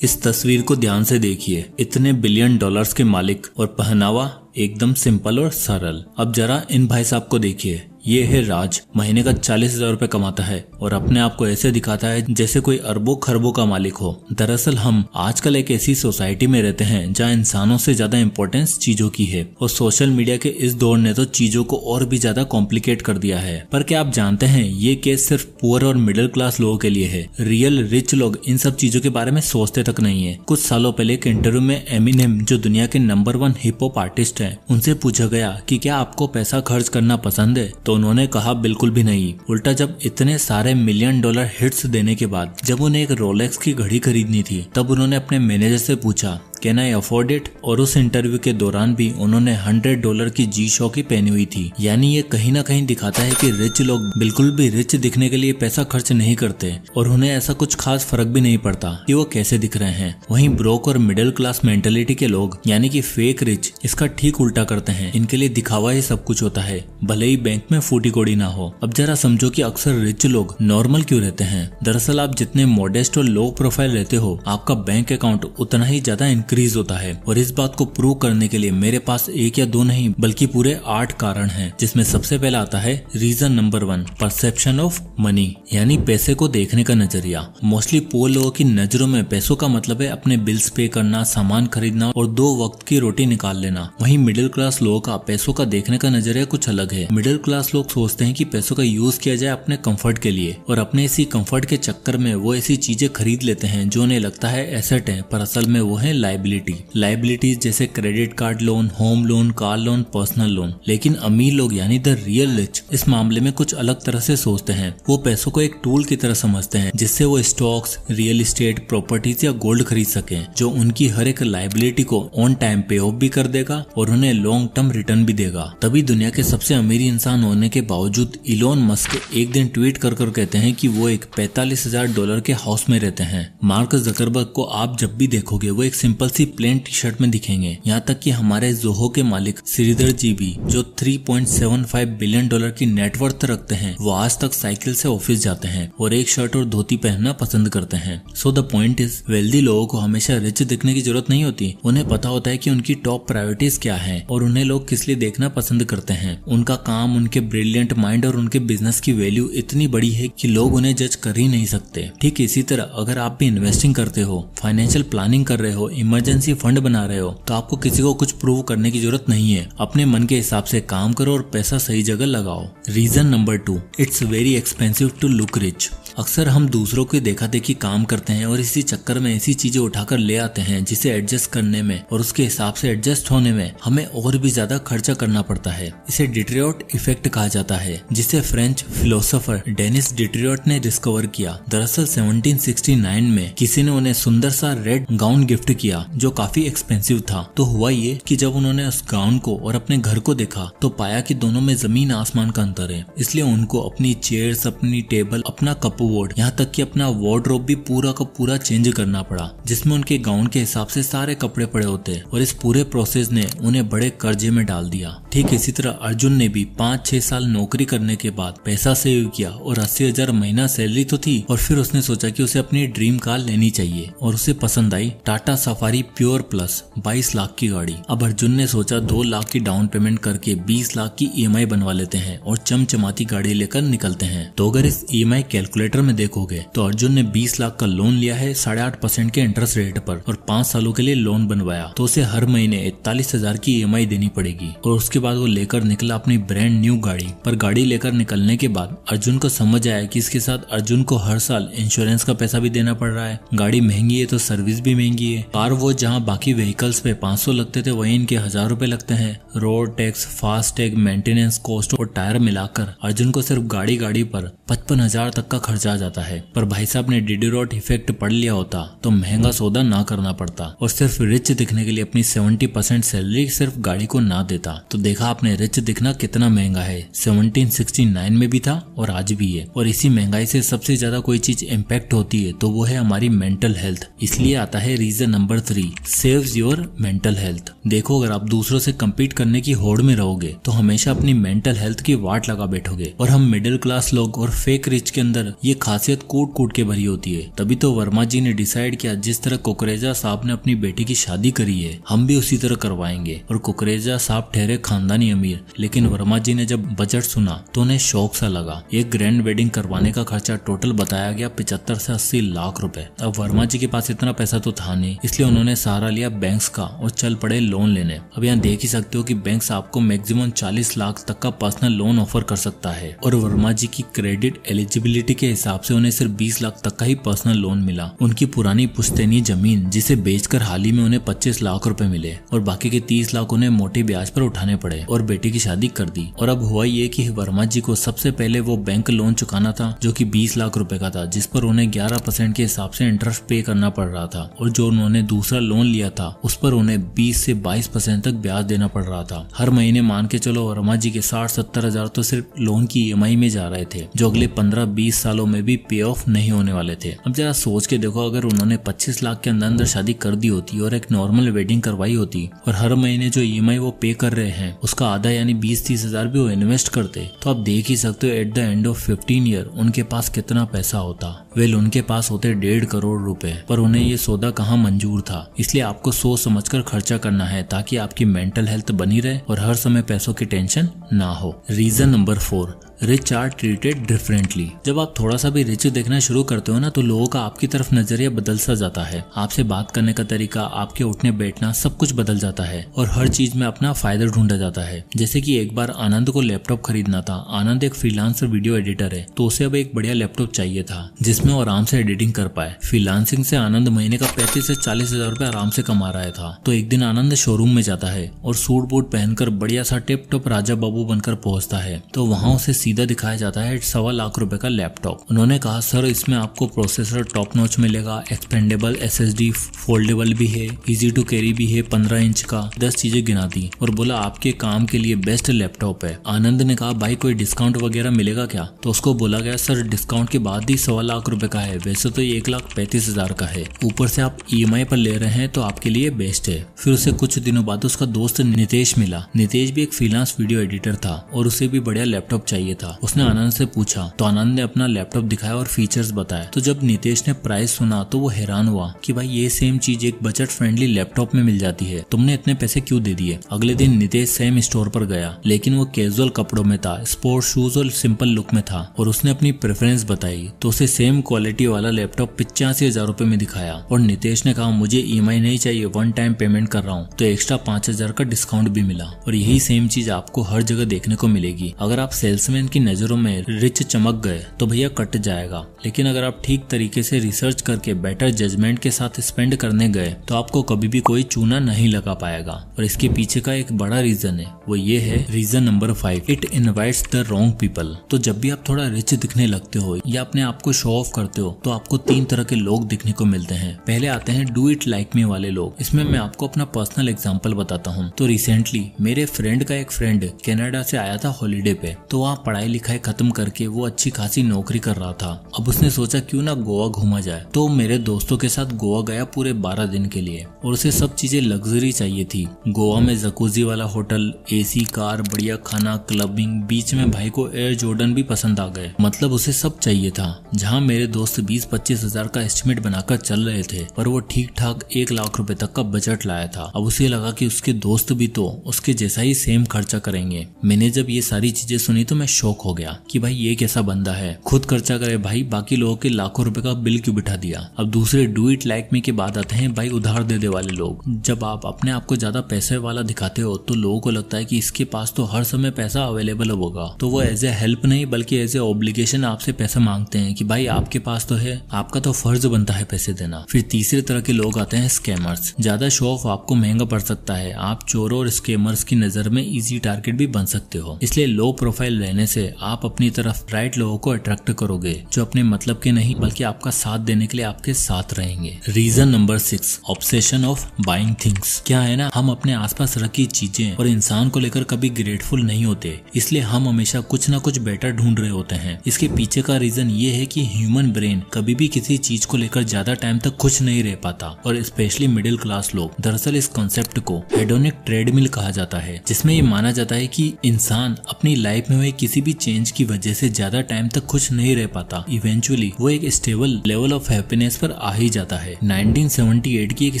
इस तस्वीर को ध्यान से देखिए। इतने बिलियन डॉलर्स के मालिक और पहनावा एकदम सिंपल और सरल। अब जरा इन भाई साहब को देखिए। ये है राज, महीने का 40,000 रुपए कमाता है और अपने आप को ऐसे दिखाता है जैसे कोई अरबों खरबों का मालिक हो। दरअसल हम आजकल एक ऐसी सोसाइटी में रहते हैं जहाँ इंसानों से ज्यादा इम्पोर्टेंस चीजों की है और सोशल मीडिया के इस दौर ने तो चीजों को और भी ज्यादा कॉम्प्लिकेट कर दिया है। पर क्या आप जानते हैं ये केस सिर्फ पुअर और मिडिल क्लास लोगों के लिए है। रियल रिच लोग इन सब चीजों के बारे में सोचते तक नहीं है। कुछ सालों पहले एक इंटरव्यू में एमिनेम, जो दुनिया के नंबर 1 हिप हॉप आर्टिस्ट है, उनसे पूछा गया कि क्या आपको पैसा खर्च करना पसंद है, तो उन्होंने कहा बिल्कुल भी नहीं। उल्टा जब इतने सारे मिलियन डॉलर हिट्स देने के बाद जब उन्हें एक रोलेक्स की घड़ी खरीदनी थी तब उन्होंने अपने मैनेजर से पूछा कैन आई अफोर्ड इट। और उस इंटरव्यू के दौरान भी उन्होंने $100 की जी शॉकी पहनी हुई थी। यानी ये कहीं ना कहीं दिखाता है कि रिच लोग बिल्कुल भी रिच दिखने के लिए पैसा खर्च नहीं करते और उन्हें ऐसा कुछ खास फर्क भी नहीं पड़ता कि वो कैसे दिख रहे हैं। वहीं ब्रोक और मिडिल क्लास मेंटेलिटी के लोग यानी कि फेक रिच इसका ठीक उल्टा करते हैं। इनके लिए दिखावा ही सब कुछ होता है, भले ही बैंक में फूटी कोड़ी ना हो। अब जरा समझो कि अक्सर रिच लोग नॉर्मल क्यों रहते हैं। दरअसल आप जितने मॉडेस्ट और लो प्रोफाइल रहते हो आपका बैंक अकाउंट उतना ही ज्यादा इंक्रीज होता है। और इस बात को प्रूव करने के लिए मेरे पास एक या दो नहीं बल्कि पूरे 8 कारण हैं, जिसमें सबसे पहला आता है reason number 1, perception of money, यानी पैसे को देखने का नजरिया। मोस्टली पुअर लोगों की नजरों में पैसों का मतलब है अपने बिल्स पे करना, सामान खरीदना और 2 वक्त की रोटी निकाल लेना। वहीं मिडिल क्लास लोगों का पैसों का देखने का नजरिया कुछ अलग है। मिडिल क्लास लोग सोचते हैं कि पैसों का यूज किया जाए अपने कंफर्ट के लिए और अपने इसी कंफर्ट के चक्कर में वो ऐसी चीजें खरीद लेते हैं जो उन्हें लगता है एसेट है, पर असल में वो है लाइबिलिटीज जैसे credit card loan, home loan, car loan, personal loan. लेकिन अमीर लोग यानी द रियल रिच इस मामले में कुछ अलग तरह से सोचते हैं। वो पैसों को एक टूल की तरह समझते हैं जिससे वो स्टॉक्स, रियल एस्टेट, प्रॉपर्टीज या गोल्ड खरीद सकें, जो उनकी हर एक लाइबिलिटी को ऑन टाइम पे ऑफ भी कर देगा और उन्हें लॉन्ग टर्म रिटर्न भी देगा। तभी दुनिया के सबसे अमीर इंसान होने के बावजूद इलोन मस्क एक दिन ट्वीट कर कहते हैं कि वो एक $45,000 के हाउस में रहते हैं। मार्क जकरबर्ग को आप जब भी देखोगे वो एक सिंपल सी प्लेन टी शर्ट में दिखेंगे। यहाँ तक कि हमारे जोहो के मालिक श्रीधर जी भी, जो $3.75 बिलियन की नेटवर्थ रखते हैं, वो आज तक साइकिल से ऑफिस जाते हैं और एक शर्ट और धोती पहनना पसंद करते हैं। So the point is, wealthy लोगों को हमेशा रिच दिखने की जरूरत नहीं होती। उन्हें पता होता है कि उनकी टॉप प्रायोरिटीज क्या है और उन्हें लोग किस लिए देखना पसंद करते हैं। उनका काम, उनके ब्रिलियंट माइंड और उनके बिजनेस की वैल्यू इतनी बड़ी है कि लोग उन्हें जज कर ही नहीं सकते। ठीक इसी तरह अगर आप भी इन्वेस्टिंग करते हो, फाइनेंशियल प्लानिंग कर रहे हो, इमरजेंसी फंड बना रहे हो, तो आपको किसी को कुछ प्रूव करने की जरूरत नहीं है। अपने मन के हिसाब से काम करो और पैसा सही जगह लगाओ। Reason number 2, it's very expensive to look rich. अक्सर हम दूसरों की देखा देखी काम करते हैं और इसी चक्कर में ऐसी चीजें उठाकर ले आते हैं जिसे एडजस्ट करने में और उसके हिसाब से एडजस्ट होने में हमें और भी ज्यादा खर्चा करना पड़ता है। इसे डिट्रियोट इफेक्ट कहा जाता है, जिसे फ्रेंच फिलोसोफर डेनिस डिट्रियोट ने डिस्कवर किया। दरअसल 1769 में किसी ने उन्हें सुंदर सा रेड गाउन गिफ्ट किया जो काफी एक्सपेंसिव था। तो हुआ ये कि जब उन्होंने उस गाउन को और अपने घर को देखा तो पाया कि दोनों में जमीन आसमान का अंतर है। इसलिए उनको अपनी चेयर्स, अपनी टेबल, अपना कपबोर्ड, यहाँ तक कि अपना वार्डरोब भी पूरा का पूरा चेंज करना पड़ा, जिसमें उनके गाउन के हिसाब से सारे कपड़े पड़े होते। और इस पूरे प्रोसेस ने उन्हें बड़े कर्जे में डाल दिया। ठीक इसी तरह अर्जुन ने भी 5-6 साल नौकरी करने के बाद पैसा सेव किया और 80,000 महीना सैलरी तो थी, और फिर उसने सोचा कि उसे अपनी ड्रीम कार लेनी चाहिए और उसे पसंद आई Tata Safari Pure Plus 22 lakh की गाड़ी। अब अर्जुन ने सोचा 2 लाख की डाउन पेमेंट करके 20 लाख की EMI बनवा लेते हैं और चमचमाती गाड़ी लेकर निकलते हैं। तो अगर इस EMI कैलकुलेटर में देखोगे तो अर्जुन ने 20 लाख का लोन लिया है 8.5% के इंटरेस्ट रेट पर और 5 सालों के लिए लोन बनवाया। तो उसे हर महीने 41,000 की EMI देनी पड़ेगी। और उसके बाद वो लेकर निकला अपनी ब्रांड न्यू गाड़ी। पर गाड़ी लेकर निकलने के बाद अर्जुन को समझ आया कि इसके साथ अर्जुन को हर साल इंश्योरेंस का पैसा भी देना पड़ रहा है। गाड़ी महंगी है तो सर्विस भी महंगी है। कार वो जहाँ बाकी व्हीकल्स पे 500 लगते थे वहीं इनके 1000 रुपए लगते हैं। Road tax, fast tag, maintenance cost और टायर मिलाकर अर्जुन को सिर्फ गाड़ी पर 55,000 तक का खर्चा आ जाता है। पर भाई साहब ने डिट्रियोट इफेक्ट पढ़ लिया होता तो महंगा सौदा ना करना पड़ता और सिर्फ रिच दिखने के लिए अपनी 70% सैलरी सिर्फ गाड़ी को ना देता। तो देखा आपने रिच दिखना कितना महंगा है। 1769 में भी था और आज भी है। और इसी महंगाई से सबसे ज्यादा कोई चीज इम्पैक्ट होती है तो वो है हमारी मेंटल हेल्थ। इसलिए आता है reason number 3 saves your mental health. देखो, अगर आप दूसरों से कम्पीट करने की होड़ में रहोगे तो हमेशा अपनी मेंटल हेल्थ की वाट लगा बैठोगे। और हम मिडिल क्लास लोग और फेक रिच के अंदर ये खासियत कूट कूट के भरी होती है। तभी तो वर्मा जी ने डिसाइड किया, जिस तरह कुकरेजा साहब ने अपनी बेटी की शादी करी है हम भी उसी तरह करवाएंगे। और कुकरेजा साहब ठहरे खानदानी अमीर, लेकिन वर्मा जी ने जब बजट सुना तो उन्हें शौक सा लगा। एक ग्रैंड वेडिंग करवाने का खर्चा टोटल बताया गया 75 से 80 लाख रुपए। अब वर्मा जी के पास इतना पैसा तो था नहीं, इसलिए उन्होंने सहारा लिया बैंक्स का और चल पड़े लोन लेने। अब यहाँ देख ही सकते हो कि बैंक्स आपको मैक्सिमम 40 लाख तक का पर्सनल लोन ऑफर कर सकता है। और वर्मा जी की क्रेडिट एलिजिबिलिटी के हिसाब से उन्हें सिर्फ 20 लाख तक का ही पर्सनल लोन मिला। उनकी पुरानी पुश्तैनी जमीन जिसे बेचकर हाल ही में उन्हें 25 लाख रुपए मिले और बाकी के 30 लाख उन्हें मोटी ब्याज पर उठाने पड़े और बेटी की शादी कर दी। और अब हुआ ये कि वर्मा जी को सबसे पहले वो बैंक लोन चुकाना था जो कि 20 लाख रुपए का था, जिस पर उन्हें 11% के हिसाब से इंटरेस्ट पे करना पड़ रहा था। और जो उन्होंने दूसरा लोन लिया था उस पर उन्हें 20 से 22% तक ब्याज देना पड़ रहा था। हर महीने मान के चलो वर्मा जी के 60-70 हजार तो सिर्फ लोन की EMI में जा रहे थे, जो अगले 15-20 सालों में भी पे ऑफ नहीं होने वाले थे। अब जरा सोच के देखो, अगर उन्होंने 25 लाख के अंदर शादी कर दी होती और एक नॉर्मल वेडिंग करवाई होती और हर महीने जो EMI वो पे कर रहे हैं उसका आधा यानी 20-30 हजार भी वो इन्वेस्ट करते, तो आप देख ही सकते हो at the end of 15 year उनके पास कितना पैसा होता। वेल, उनके पास होते 1.5 करोड़ रुपए, पर उन्हें ये सौदा कहाँ मंजूर था। इसलिए आपको सोच समझकर खर्चा करना है ताकि आपकी मेंटल हेल्थ बनी रहे और हर समय पैसों की टेंशन ना हो। Reason number 4, rich are treated differently. जब आप थोड़ा सा भी रिच देखना शुरू करते हो ना तो लोगों का आपकी तरफ नजरिया बदल सा जाता है। आपसे बात करने का तरीका, आपके उठने बैठना सब कुछ बदल जाता है और हर चीज में अपना फायदा ढूंढा जाता है। जैसे कि एक बार आनंद को लैपटॉप खरीदना था। आनंद एक फ्रीलांसर वीडियो एडिटर है, तो उसे अब एक बढ़िया लैपटॉप चाहिए था जिसमें वो आराम से एडिटिंग कर पाए। फ्रीलांसिंग से आनंद महीने का 35 से 40 हजार रुपए आराम से कमा रहा था। तो एक दिन आनंद शोरूम में जाता है और सूट बूट पहनकर बढ़िया सा टिप टॉप राजा बाबू बनकर पहुंचता है। तो वहाँ उसे सीधा दिखाया जाता है 1.25 लाख रुपए का लैपटॉप। उन्होंने कहा, सर इसमें आपको प्रोसेसर टॉप नॉच मिलेगा, एक्सपेंडेबल SSD, फोल्डेबल भी है, इजी टू कैरी भी है, 15 इंच का, 10 चीजें गिना दी और बोला आपके काम के लिए बेस्ट लैपटॉप है। आनंद ने कहा, भाई कोई डिस्काउंट वगैरह मिलेगा क्या? तो उसको बोला गया, सर डिस्काउंट के बाद ही 1.25 लाख रुपए का है, वैसे तो ये 1,35,000 का है, ऊपर से आप EMI पर ले रहे हैं तो आपके लिए बेस्ट है। फिर उसे कुछ दिनों बाद उसका दोस्त नितेश मिला। नितेश भी एक फ्रीलांस वीडियो एडिटर था और उसे भी बढ़िया लैपटॉप चाहिए था। उसने आनंद से पूछा तो आनंद ने अपना लैपटॉप दिखाया और फीचर्स बताए। तो जब नितेश ने प्राइस सुना तो वो हैरान हुआ कि भाई ये सेम चीज एक बजट फ्रेंडली लैपटॉप में मिल जाती है, तुमने इतने पैसे क्यों दे दिए? अगले दिन नितेश सेम स्टोर पर गया, लेकिन वो कैजुअल कपड़ों में था, स्पोर्ट शूज और सिंपल लुक में था और उसने अपनी प्रेफरेंस बताई। तो उसे सेम क्वालिटी वाला लैपटॉप 85,000 रुपए में दिखाया और नितेश ने कहा, मुझे EMI नहीं चाहिए, वन टाइम पेमेंट कर रहा हूँ। तो एक्स्ट्रा 5,000 का डिस्काउंट भी मिला। और यही सेम चीज आपको हर जगह देखने को मिलेगी। अगर आप सेल्समैन की नजरों में रिच चमक गए तो भैया कट जाएगा, लेकिन अगर आप ठीक तरीके से रिसर्च करके बेटर जजमेंट के साथ स्पेंड करने गए तो आपको कभी भी कोई चूना नहीं लगा पाएगा। और इसके पीछे का एक बड़ा रीजन है, वो ये है reason number 5, it invites the wrong people. तो जब भी आप थोड़ा रिच दिखने लगते हो या अपने आप को शो ऑफ करते हो तो आपको 3 तरह के लोग दिखने को मिलते हैं। पहले आते हैं डू इट लाइक मी वाले लोग। इसमें मैं आपको अपना पर्सनल एग्जांपल बताता हूँ। तो रिसेंटली मेरे फ्रेंड का एक फ्रेंड कनाडा से आया था हॉलीडे पे। तो वहाँ पढ़ाई लिखाई खत्म करके वो अच्छी खासी नौकरी कर रहा था। अब उसने सोचा क्यों ना गोवा घूमा जाए। तो मेरे दोस्तों के साथ गोवा गया पूरे 12 दिन के लिए और उसे सब चीजें लग्जरी चाहिए थी। गोवा में जकूजी वाला होटल, AC कार, बढ़िया खाना, क्लबिंग, बीच में भाई को एयर जॉर्डन भी पसंद आ गए। मतलब उसे सब चाहिए था। जहाँ मेरे दोस्त 20-25 हजार का एस्टिमेट बनाकर चल रहे थे पर वो ठीक ठाक 1 लाख रुपए तक का बजट लाया था। अब उसे लगा कि उसके दोस्त भी तो उसके जैसा ही सेम खर्चा करेंगे। मैंने जब ये सारी चीजें सुनी तो मैं शॉक हो गया कि भाई ये कैसा बंदा है, खुद खर्चा करे भाई, बाकी लोगों के लाखों रुपए का बिल क्यों बिठा दिया। अब दूसरे डू इट लाइक मी के बाद आते हैं भाई उधार दे दे वाले लोग। जब आप अपने आप को ज्यादा पैसे वाला दिखाते हो तो लोगों को लगता है कि इसके पास तो हर समय पैसा अवेलेबल होगा, तो वो एज ए हेल्प नहीं बल्कि एज ए ऑब्लिगेशन आपसे पैसा मांगते हैं कि भाई आपके पास तो है, आपका तो फर्ज बनता है पैसे देना। फिर तीसरे तरह के लोग आते हैं स्कैमर्स। ज्यादा शो ऑफ आपको महंगा पड़ सकता है, आप चोरों और स्कैमर्स की नजर में इजी टारगेट भी बन सकते हो। इसलिए लो प्रोफाइल रहने से आप अपनी तरफ राइट लोगों को अट्रैक्ट करोगे जो अपने मतलब के नहीं बल्कि आपका साथ देने के लिए आपके साथ रहेंगे। Reason number 6, obsession of buying things. क्या है ना, हम अपने आसपास रखी चीजें और इंसान को लेकर कभी ग्रेटफुल नहीं होते, इसलिए हम हमेशा कुछ ना कुछ बेटर ढूंढ रहे होते हैं। इसके पीछे का रीजन ये है कि ह्यूमन ब्रेन कभी भी किसी चीज को लेकर ज्यादा टाइम तक खुश नहीं रह पाता, और स्पेशली मिडिल क्लास लोग। दरअसल इस कॉन्सेप्ट को हेडोनिक ट्रेडमिल कहा जाता है, जिसमें ये माना जाता है कि इंसान अपनी लाइफ में हुए किसी भी चेंज की वजह से ज्यादा टाइम तक खुश नहीं रह पाता। इवेंचुअली वो एक स्टेबल लेवल ऑफ हैप्पीनेस पर आ ही जाता है। 1978 की एक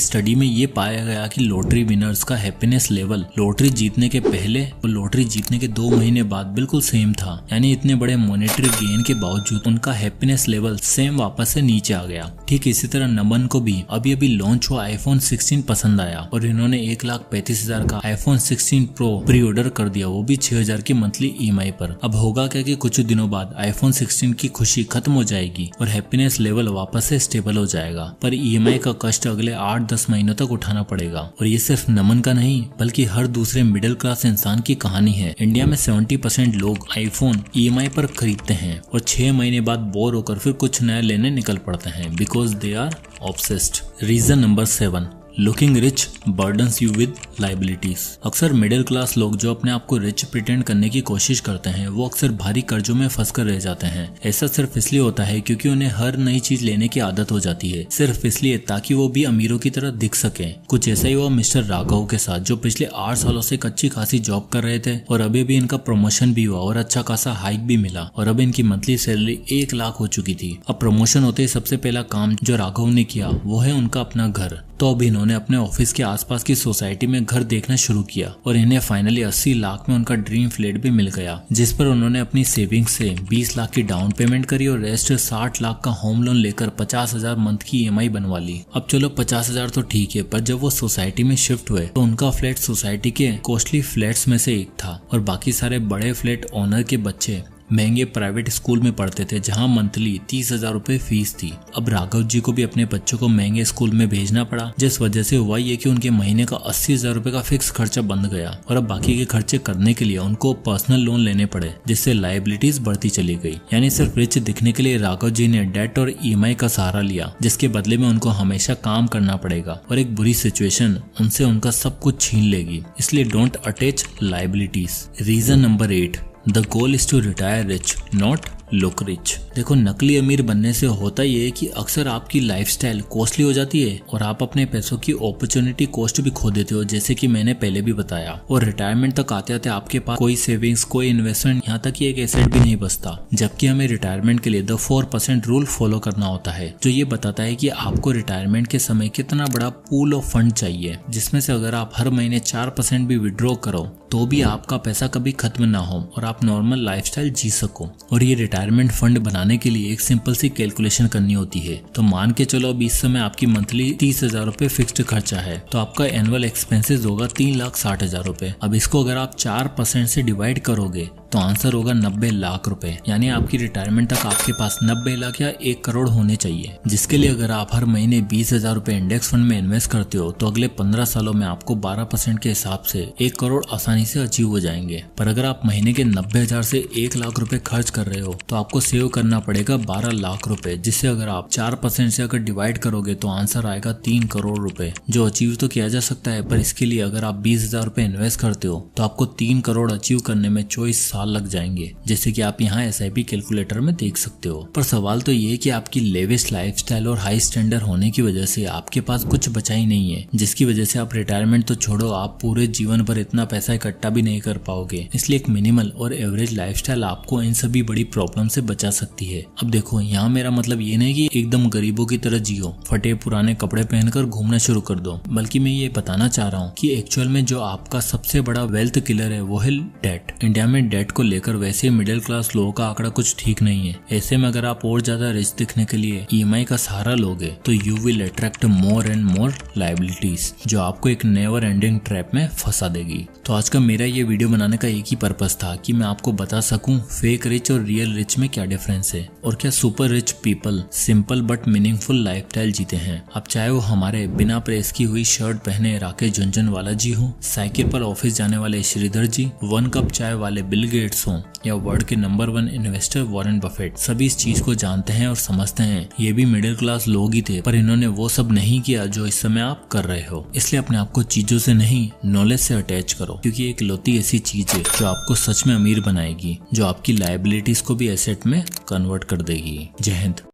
स्टडी में ये पाया गया कि लॉटरी विनर्स का हैप्पीनेस लेवल लॉटरी जीतने के पहले और लॉटरी जीतने के 2 महीने बाद बिल्कुल सेम था। यानी इतने बड़े मॉनेटरी गेन के बावजूद उनका हैप्पीनेस लेवल सेम वापस से नीचे आ गया। ठीक इसी तरह नमन को भी अभी अभी लॉन्च हुआ iPhone 16 पसंद आया और इन्होंने 1,35,000 का iPhone 16 Pro प्री ऑर्डर कर दिया, वो भी 6,000 की मंथली EMI पर। अब होगा क्या कि कुछ दिनों बाद iPhone 16 की खुशी खत्म हो जाएगी और हैप्पीनेस लेवल वापस से स्टेबल हो जाएगा, पर EMI का कष्ट अगले 8-10 महीनों तक उठाना पड़ेगा। और ये सिर्फ नमन का नहीं बल्कि हर दूसरे मिडिल क्लास इंसान की कहानी है। इंडिया में 70% लोग आईफोन EMI पर खरीदते हैं और 6 महीने बाद बोर होकर फिर कुछ नया लेने निकल पड़ते हैं, because they are obsessed. Reason number 7, looking rich burdens you with liabilities. अक्सर मिडिल क्लास लोग जो अपने आप को रिच प्रिटेंड करने की कोशिश करते हैं वो अक्सर भारी कर्जों में फंसकर रह जाते हैं। ऐसा सिर्फ इसलिए होता है क्योंकि उन्हें हर नई चीज लेने की आदत हो जाती है, सिर्फ इसलिए ताकि वो भी अमीरों की तरह दिख सके। कुछ ऐसा ही हुआ मिस्टर राघव के साथ, जो पिछले 8 सालों से एक अच्छी खासी जॉब कर रहे थे और अभी भी इनका प्रमोशन भी हुआ और अच्छा खासा हाइक भी मिला और अब इनकी मंथली सैलरी 1 लाख हो चुकी थी। अब प्रमोशन होते ही सबसे पहला काम जो राघव ने किया वो है उनका अपना घर। तो अब इन्होंने अपने ऑफिस के आसपास की सोसाइटी में घर देखना शुरू किया और इन्हें फाइनली 80 लाख में उनका ड्रीम फ्लैट भी मिल गया, जिस पर उन्होंने अपनी सेविंग्स से 20 लाख की डाउन पेमेंट करी और रेस्ट 60 लाख का होम लोन लेकर 50,000 मंथ की EMI बनवा ली। अब चलो 50,000 तो ठीक है, पर जब वो सोसाइटी में शिफ्ट हुए तो उनका फ्लैट सोसाइटी के कॉस्टली फ्लैट्स में से एक था और बाकी सारे बड़े फ्लैट ओनर के बच्चे महंगे प्राइवेट स्कूल में पढ़ते थे जहां मंथली 30,000 रुपए फीस थी। अब राघव जी को भी अपने बच्चों को महंगे स्कूल में भेजना पड़ा, जिस वजह से हुआ ये कि उनके महीने का 80,000 रुपए का फिक्स खर्चा बंद गया और अब बाकी के खर्चे करने के लिए उनको पर्सनल लोन लेने पड़े, जिससे लायबिलिटीज बढ़ती चली गई। यानी सिर्फ रिच दिखने के लिए राघव जी ने डेट और EMI का सहारा लिया, जिसके बदले में उनको हमेशा काम करना पड़ेगा और एक बुरी सिचुएशन उनसे उनका सब कुछ छीन लेगी। इसलिए don't attach liabilities. Reason number 8, The goal is to retire rich, not look rich. देखो, नकली अमीर बनने से होता ये है कि अक्सर आपकी लाइफस्टाइल कॉस्टली हो जाती है और आप अपने पैसों की अपॉर्चुनिटी कॉस्ट भी खो देते हो, जैसे कि मैंने पहले भी बताया। और रिटायरमेंट तक आते आते आपके पास कोई सेविंग्स, कोई इन्वेस्टमेंट, यहाँ तक कि एक एसेट भी नहीं बचता। जबकि हमें रिटायरमेंट के लिए द 4% रूल फॉलो करना होता है, जो ये बताता है कि आपको रिटायरमेंट के समय कितना बड़ा पूल ऑफ फंड चाहिए, जिसमें से अगर आप हर महीने 4% भी विड्रॉ करो तो भी आपका पैसा कभी खत्म ना हो और आप नॉर्मल लाइफस्टाइल जी सको। और ये रिटायरमेंट फंड बनाने के लिए एक सिंपल सी कैलकुलेशन करनी होती है। तो मान के चलो अब इस समय आपकी मंथली 30,000 रुपए फिक्स्ड खर्चा है, तो आपका एनुअल एक्सपेंसेस होगा 3,60,000 रुपए। अब इसको अगर आप 4% से डिवाइड करोगे तो आंसर होगा 90 लाख रुपए। यानी आपकी रिटायरमेंट तक आपके पास 90 लाख या 1 करोड़ होने चाहिए, जिसके लिए अगर आप हर महीने 20,000 रुपए इंडेक्स फंड में इन्वेस्ट करते हो तो अगले 15 सालों में आपको 12% के हिसाब से 1 करोड़ आसानी से अचीव हो जाएंगे। पर अगर आप महीने के 90,000 से 1 लाख रुपए खर्च कर रहे हो तो आपको सेव करना पड़ेगा 12 लाख रुपए, जिससे अगर आप 4% से अगर डिवाइड करोगे तो आंसर आएगा 3 करोड़ रुपए, जो अचीव तो किया जा सकता है। पर इसके लिए अगर आप 20,000 रुपए इन्वेस्ट करते हो तो आपको 3 करोड़ अचीव करने में 24 साल लग जाएंगे, जैसे कि आप यहाँ SIP कैलकुलेटर में देख सकते हो। पर सवाल तो ये कि आपकी लेविश लाइफस्टाइल और हाई स्टैंडर्ड होने की वजह से आपके पास कुछ बचा ही नहीं है, जिसकी वजह से आप रिटायरमेंट तो छोड़ो, आप पूरे जीवन भर इतना पैसा इकट्ठा भी नहीं कर पाओगे। इसलिए एक मिनिमल और एवरेज लाइफस्टाइल आपको इन सभी बड़ी प्रॉब्लम से बचा सकती है। अब देखो, यहाँ मेरा मतलब ये नहीं कि एकदम गरीबों की तरह जियो, फटे पुराने कपड़े पहनकर घूमना शुरू कर दो, बल्कि मैं ये बताना चाह रहा हूँ कि एक्चुअल में जो आपका सबसे बड़ा वेल्थ किलर है वो है डेट। इंडिया में डेट को लेकर वैसे मिडिल क्लास लोगों का आंकड़ा कुछ ठीक नहीं है। ऐसे में अगर आप और ज्यादा रिच दिखने के लिए EMI का सहारा लोगे तो you will attract more and more liabilities, जो आपको एक नेवर एंडिंग ट्रैप में फंसा देगी। तो आज का मेरा ये वीडियो बनाने का एक ही पर्पस था कि मैं आपको बता सकूं फेक रिच और रियल रिच में क्या डिफरेंस है और क्या super rich people simple but meaningful lifestyle जीते हैं। अब चाहे वो हमारे बिना प्रेस की हुई शर्ट पहने राकेश झुनझुनवाला जी हो, साइकिल पर ऑफिस जाने वाले श्रीधर जी, 1 कप चाय वाले बिल गेट्स हो या वर्ल्ड के नंबर 1 इन्वेस्टर वॉरेन बफेट, सभी इस चीज को जानते हैं और समझते हैं। ये भी मिडिल क्लास लोग ही थे, पर इन्होंने वो सब नहीं किया जो इस समय आप कर रहे हो। इसलिए अपने आप को चीजों से नहीं नॉलेज से अटैच करो, क्योंकि एक लौती ऐसी चीज है जो आपको सच में अमीर बनाएगी, जो आपकी लायबिलिटीज को भी एसेट में कन्वर्ट कर देगी। जय हिंद।